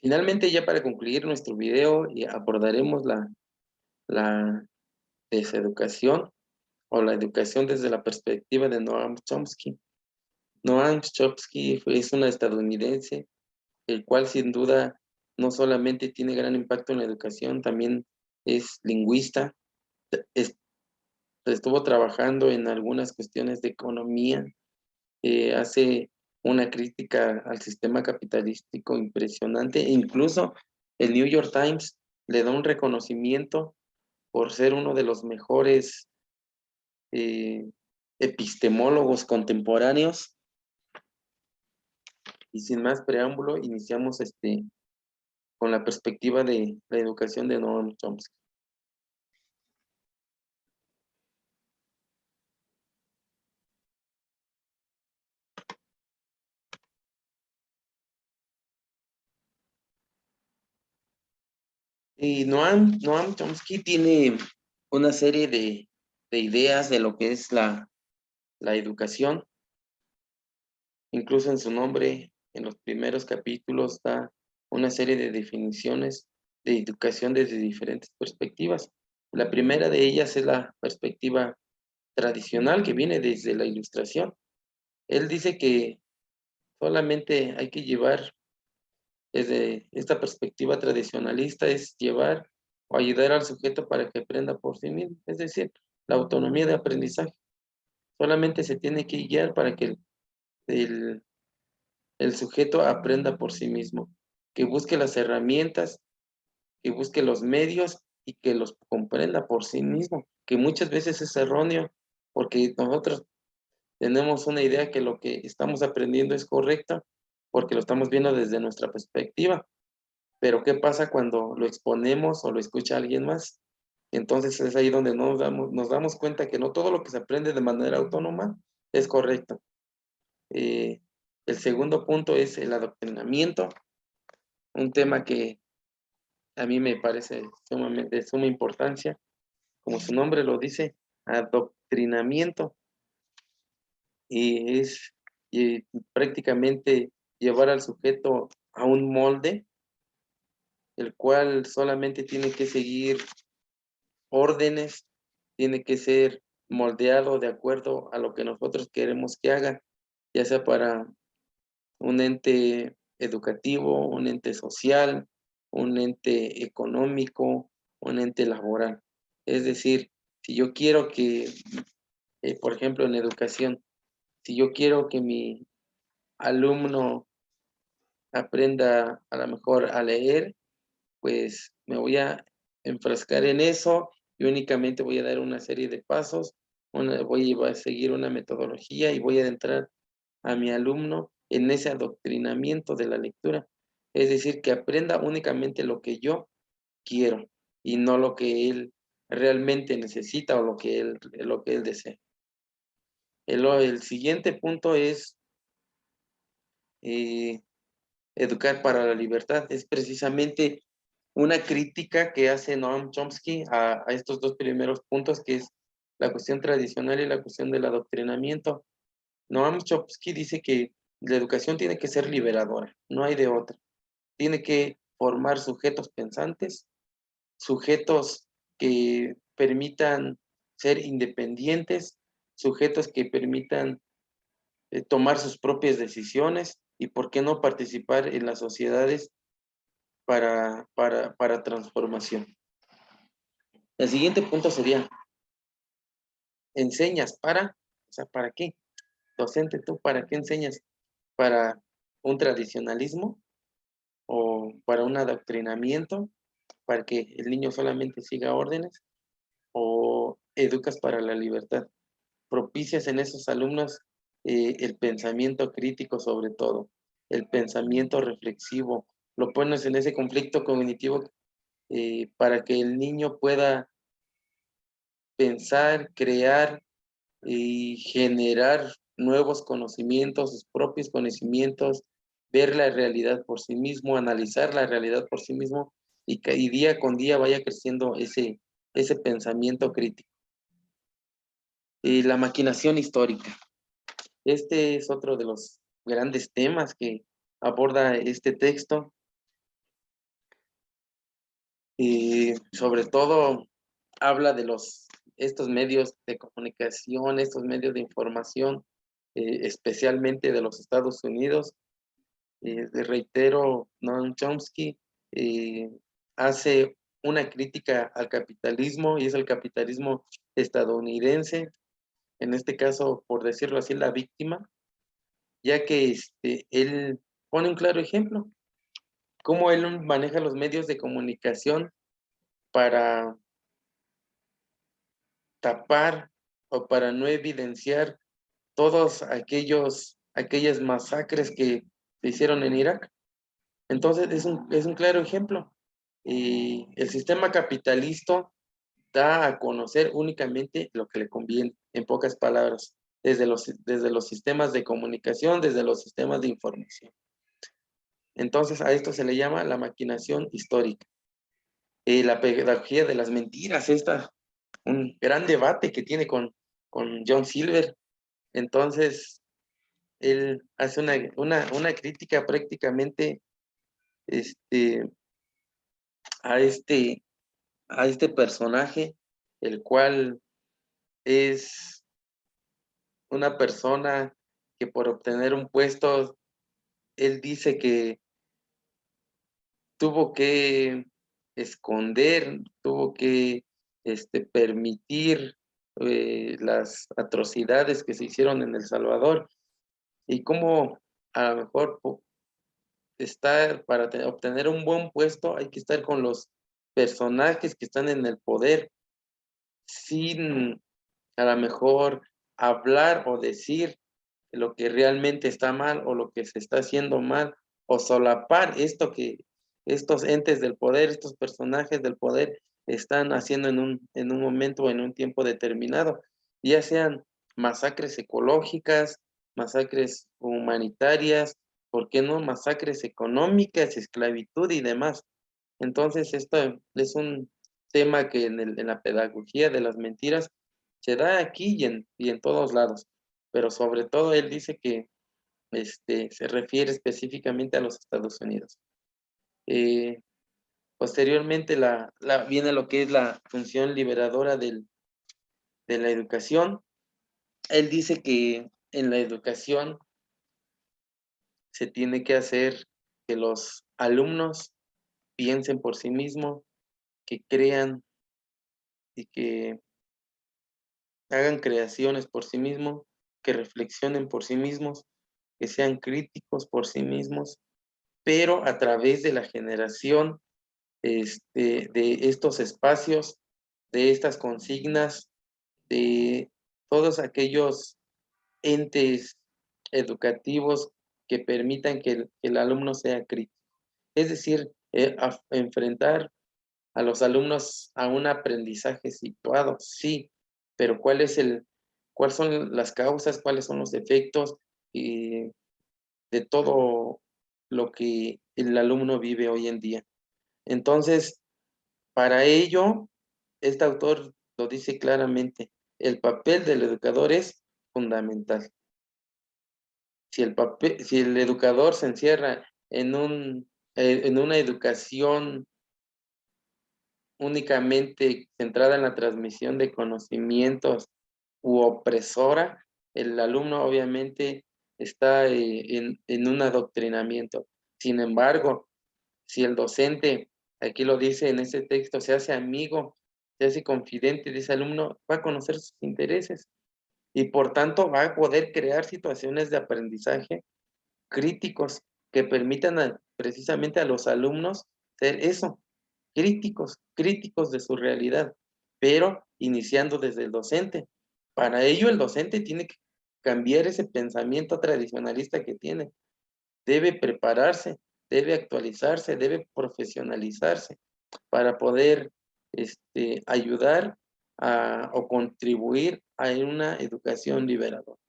Finalmente, ya para concluir nuestro video, abordaremos la deseducación o la educación desde la perspectiva de Noam Chomsky. Noam Chomsky es una estadounidense, el cual sin duda no solamente tiene gran impacto en la educación, también es lingüista, es- estuvo trabajando en algunas cuestiones de economía, hace una crítica al sistema capitalístico impresionante, e incluso el New York Times le da un reconocimiento por ser uno de los mejores eh, epistemólogos contemporáneos. Y sin más preámbulo, iniciamos con la perspectiva de la educación de Noam Chomsky. Y Noam Chomsky tiene una serie de ideas de lo que es la educación. Incluso en su nombre, en los primeros capítulos, da una serie de definiciones de educación desde diferentes perspectivas. La primera de ellas es la perspectiva tradicional que viene desde la Ilustración. Él dice que solamente hay que llevar desde esta perspectiva tradicionalista, es llevar o ayudar al sujeto para que aprenda por sí mismo, es decir, la autonomía de aprendizaje. Solamente se tiene que guiar para que el, el sujeto aprenda por sí mismo, que busque las herramientas, que busque los medios y que los comprenda por sí mismo, que muchas veces es erróneo, porque nosotros tenemos una idea que lo que estamos aprendiendo es correcto, porque lo estamos viendo desde nuestra perspectiva. Pero ¿qué pasa cuando lo exponemos o lo escucha alguien más? Entonces es ahí donde nos damos cuenta que no todo lo que se aprende de manera autónoma es correcto. Eh, el segundo punto es el adoctrinamiento, un tema que a mí me parece sumamente de suma importancia, como su nombre lo dice, adoctrinamiento, y es prácticamente llevar al sujeto a un molde, el cual solamente tiene que seguir órdenes, tiene que ser moldeado de acuerdo a lo que nosotros queremos que haga, ya sea para un ente educativo, un ente social, un ente económico, un ente laboral. Es decir, si yo quiero que, por ejemplo, en educación, si yo quiero que mi alumno aprenda a lo mejor a leer, pues me voy a enfrascar en eso y únicamente voy a dar una serie de pasos, voy a seguir una metodología y voy a entrar a mi alumno en ese adoctrinamiento de la lectura. Es decir, que aprenda únicamente lo que yo quiero y no lo que él realmente necesita o lo que él desea. El siguiente punto es eh, educar para la libertad. Es precisamente una crítica que hace Noam Chomsky a estos dos primeros puntos, que es la cuestión tradicional y la cuestión del adoctrinamiento. Noam Chomsky dice que la educación tiene que ser liberadora, no hay de otra. Tiene que formar sujetos pensantes, sujetos que permitan ser independientes, sujetos que permitan tomar sus propias decisiones y por qué no participar en las sociedades para transformación. El siguiente punto sería, enseñas o sea, ¿para qué? Docente, ¿tú para qué enseñas? ¿Para un tradicionalismo o para un adoctrinamiento? ¿Para que el niño solamente siga órdenes? ¿O educas para la libertad? Propicias en esos alumnos el pensamiento crítico sobre todo, el pensamiento reflexivo, lo pones en ese conflicto cognitivo para que el niño pueda pensar, crear y generar nuevos conocimientos, sus propios conocimientos, ver la realidad por sí mismo, analizar la realidad por sí mismo y día con día vaya creciendo ese pensamiento crítico. Y la maquinación histórica. Este es otro de los grandes temas que aborda este texto. y sobre todo habla de estos medios de comunicación, estos medios de información, especialmente de los Estados Unidos. Reitero, Noam Chomsky hace una crítica al capitalismo, y es el capitalismo estadounidense, en este caso, por decirlo así, la víctima, ya que él pone un claro ejemplo, cómo él maneja los medios de comunicación para tapar o para no evidenciar todos aquellas masacres que se hicieron en Irak. Entonces es un claro ejemplo. Y el sistema capitalista da a conocer únicamente lo que le conviene, en pocas palabras, desde los sistemas de comunicación, desde los sistemas de información. Entonces a esto se le llama la maquinación histórica. La pedagogía de las mentiras, un gran debate que tiene con John Silver. Entonces, él hace una crítica prácticamente este, a, este, a este personaje, el cual es una persona que por obtener un puesto, él dice que tuvo que esconder, tuvo que permitir las atrocidades que se hicieron en El Salvador, y cómo a lo mejor para obtener un buen puesto hay que estar con los personajes que están en el poder, sin a lo mejor hablar o decir lo que realmente está mal o lo que se está haciendo mal, o solapar esto que estos entes del poder, estos personajes del poder están haciendo en un momento o en un tiempo determinado, ya sean masacres ecológicas, masacres humanitarias, ¿por qué no masacres económicas, esclavitud y demás? Entonces, esto es un tema que en la pedagogía de las mentiras se da aquí y en todos lados, pero sobre todo él dice que se refiere específicamente a los Estados Unidos. Eh, Posteriormente viene lo que es la función liberadora de la educación. Él dice que en la educación se tiene que hacer que los alumnos piensen por sí mismos, que crean y que hagan creaciones por sí mismos, que reflexionen por sí mismos, que sean críticos por sí mismos, pero a través de la generación de estos espacios, de estas consignas, de todos aquellos entes educativos que permitan que el alumno sea crítico. Es decir, enfrentar a los alumnos a un aprendizaje situado, sí, pero cuáles son las causas, cuáles son los efectos de todo lo que el alumno vive hoy en día. Entonces, para ello, este autor lo dice claramente, el papel del educador es fundamental. Si el educador se encierra en una educación únicamente centrada en la transmisión de conocimientos u opresora, el alumno obviamente está en un adoctrinamiento. Sin embargo, si el docente, aquí lo dice en ese texto, se hace amigo, se hace confidente de ese alumno, va a conocer sus intereses y por tanto va a poder crear situaciones de aprendizaje críticos que permitan precisamente a los alumnos ser eso, críticos de su realidad, pero iniciando desde el docente. Para ello el docente tiene que cambiar ese pensamiento tradicionalista que tiene. Debe prepararse, debe actualizarse, debe profesionalizarse para poder ayudar o contribuir a una educación liberadora.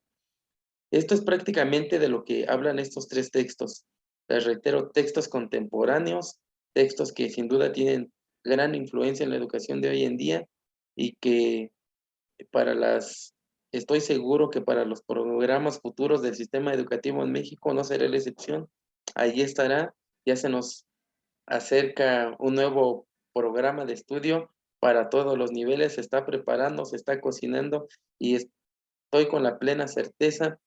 Esto es prácticamente de lo que hablan estos tres textos. Les reitero, textos contemporáneos, textos que sin duda tienen gran influencia en la educación de hoy en día y que estoy seguro que para los programas futuros del sistema educativo en México no será la excepción. Allí estará, ya se nos acerca un nuevo programa de estudio para todos los niveles, se está preparando, se está cocinando y estoy con la plena certeza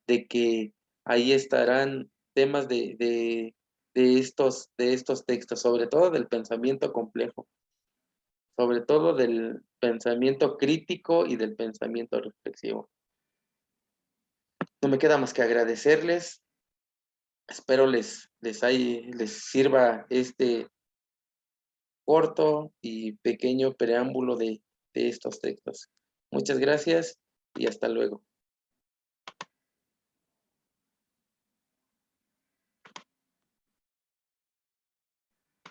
de que ahí estarán temas de estos textos, sobre todo del pensamiento complejo, sobre todo del pensamiento crítico y del pensamiento reflexivo. No me queda más que agradecerles. Espero les sirva este corto y pequeño preámbulo de estos textos. Muchas gracias y hasta luego.